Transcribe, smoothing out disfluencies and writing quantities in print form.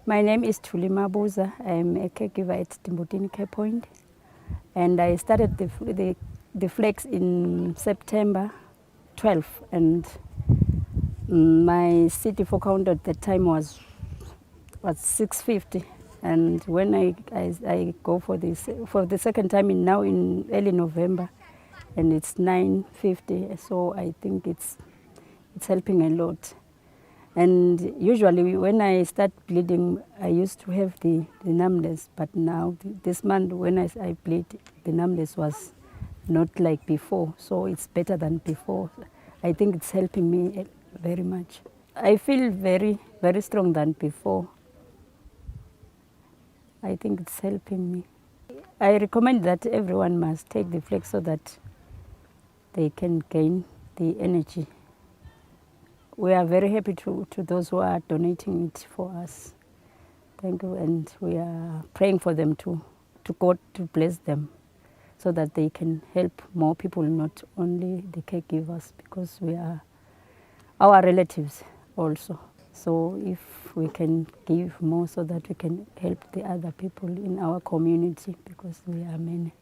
My name is Tulima Buza. I'm a caregiver at Timbutini Care Point, and I started the Flax in September 12, and my CT4 count at the time was 650, and when I go for the second time now in early November, and it's 950, so I think it's helping a lot. And usually when I start bleeding, I used to have the numbness, but now this month when I bleed, the numbness was not like before, so it's better than before. I think it's helping me very much. I feel very, very strong than before. I think it's helping me. I recommend that everyone must take the Flax so that they can gain the energy. We are very happy to those who are donating it for us. Thank you, and we are praying for them to God to bless them so that they can help more people, not only the caregivers, because we are our relatives also. So if we can give more so that we can help the other people in our community, because we are many.